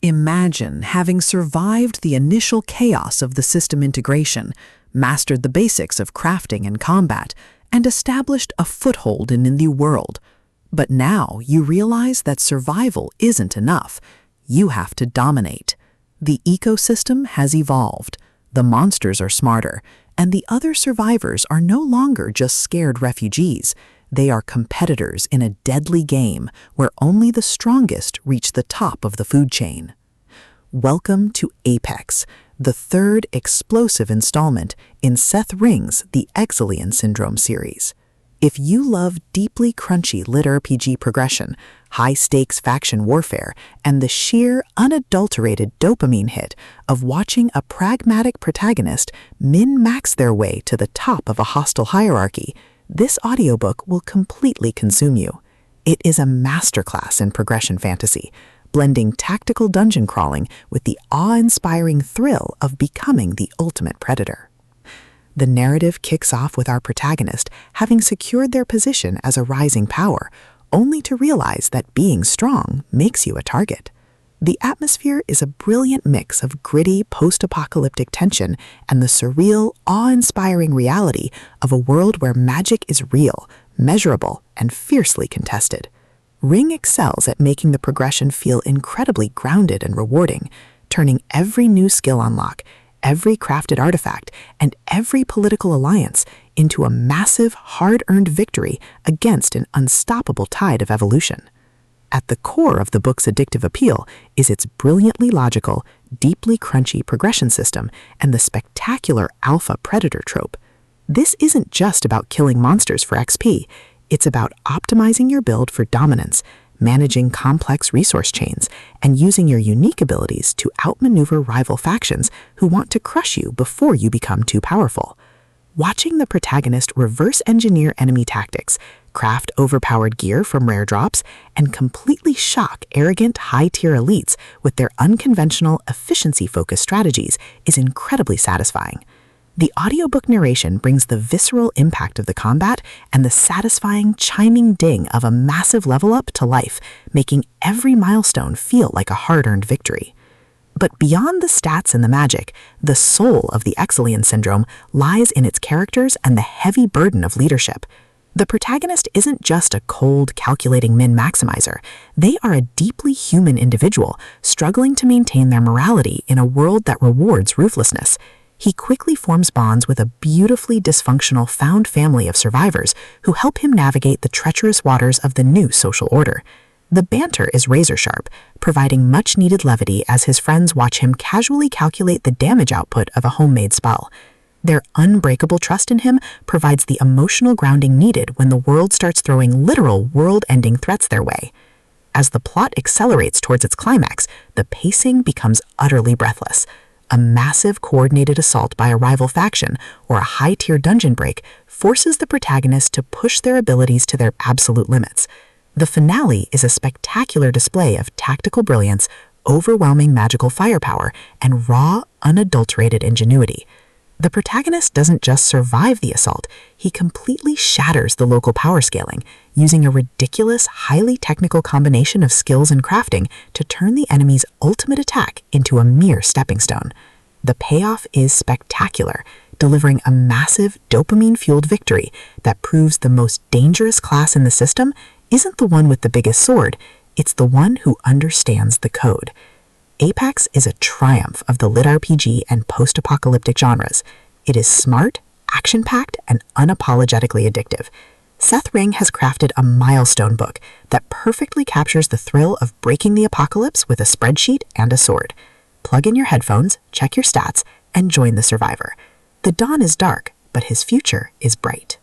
Imagine having survived the initial chaos of the system integration, mastered the basics of crafting and combat, and established a foothold in the world. But now you realize that survival isn't enough. You have to dominate. The ecosystem has evolved. The monsters are smarter, and the other survivors are no longer just scared refugees. They are competitors in a deadly game where only the strongest reach the top of the food chain. Welcome to Apex, the third explosive installment in Seth Ring's The Exlian Syndrome Series. If you love deeply crunchy LitRPG progression, high-stakes faction warfare, and the sheer, unadulterated dopamine hit of watching a pragmatic protagonist min-max their way to the top of a hostile hierarchy, this audiobook will completely consume you. It is a masterclass in progression fantasy, blending tactical dungeon crawling with the awe-inspiring thrill of becoming the ultimate predator. The narrative kicks off with our protagonist having secured their position as a rising power, only to realize that being strong makes you a target. The atmosphere is a brilliant mix of gritty post-apocalyptic tension and the surreal, awe-inspiring reality of a world where magic is real, measurable, and fiercely contested. Ring excels at making the progression feel incredibly grounded and rewarding, turning every new skill unlock, every crafted artifact, and every political alliance into a massive, hard-earned victory against an unstoppable tide of evolution. At the core of the book's addictive appeal is its brilliantly logical, deeply crunchy progression system and the spectacular alpha predator trope. This isn't just about killing monsters for XP, it's about optimizing your build for dominance, managing complex resource chains, and using your unique abilities to outmaneuver rival factions who want to crush you before you become too powerful. Watching the protagonist reverse engineer enemy tactics, craft overpowered gear from rare drops, and completely shock arrogant high-tier elites with their unconventional, efficiency-focused strategies is incredibly satisfying. The audiobook narration brings the visceral impact of the combat and the satisfying, chiming ding of a massive level up to life, making every milestone feel like a hard-earned victory. But beyond the stats and the magic, the soul of the Exlian Syndrome lies in its characters and the heavy burden of leadership. The protagonist isn't just a cold, calculating min-maximizer. They are a deeply human individual, struggling to maintain their morality in a world that rewards ruthlessness. He quickly forms bonds with a beautifully dysfunctional found family of survivors who help him navigate the treacherous waters of the new social order. The banter is razor-sharp, providing much-needed levity as his friends watch him casually calculate the damage output of a homemade spell. Their unbreakable trust in him provides the emotional grounding needed when the world starts throwing literal world-ending threats their way. As the plot accelerates towards its climax, the pacing becomes utterly breathless. A massive coordinated assault by a rival faction or a high-tier dungeon break forces the protagonist to push their abilities to their absolute limits. The finale is a spectacular display of tactical brilliance, overwhelming magical firepower, and raw, unadulterated ingenuity. The protagonist doesn't just survive the assault, he completely shatters the local power scaling, using a ridiculous, highly technical combination of skills and crafting to turn the enemy's ultimate attack into a mere stepping stone. The payoff is spectacular, delivering a massive, dopamine-fueled victory that proves the most dangerous class in the system isn't the one with the biggest sword, it's the one who understands the code. Apex is a triumph of the LitRPG and post-apocalyptic genres. It is smart, action-packed, and unapologetically addictive. Seth Ring has crafted a milestone book that perfectly captures the thrill of breaking the apocalypse with a spreadsheet and a sword. Plug in your headphones, check your stats, and join the survivor. The dawn is dark, but his future is bright.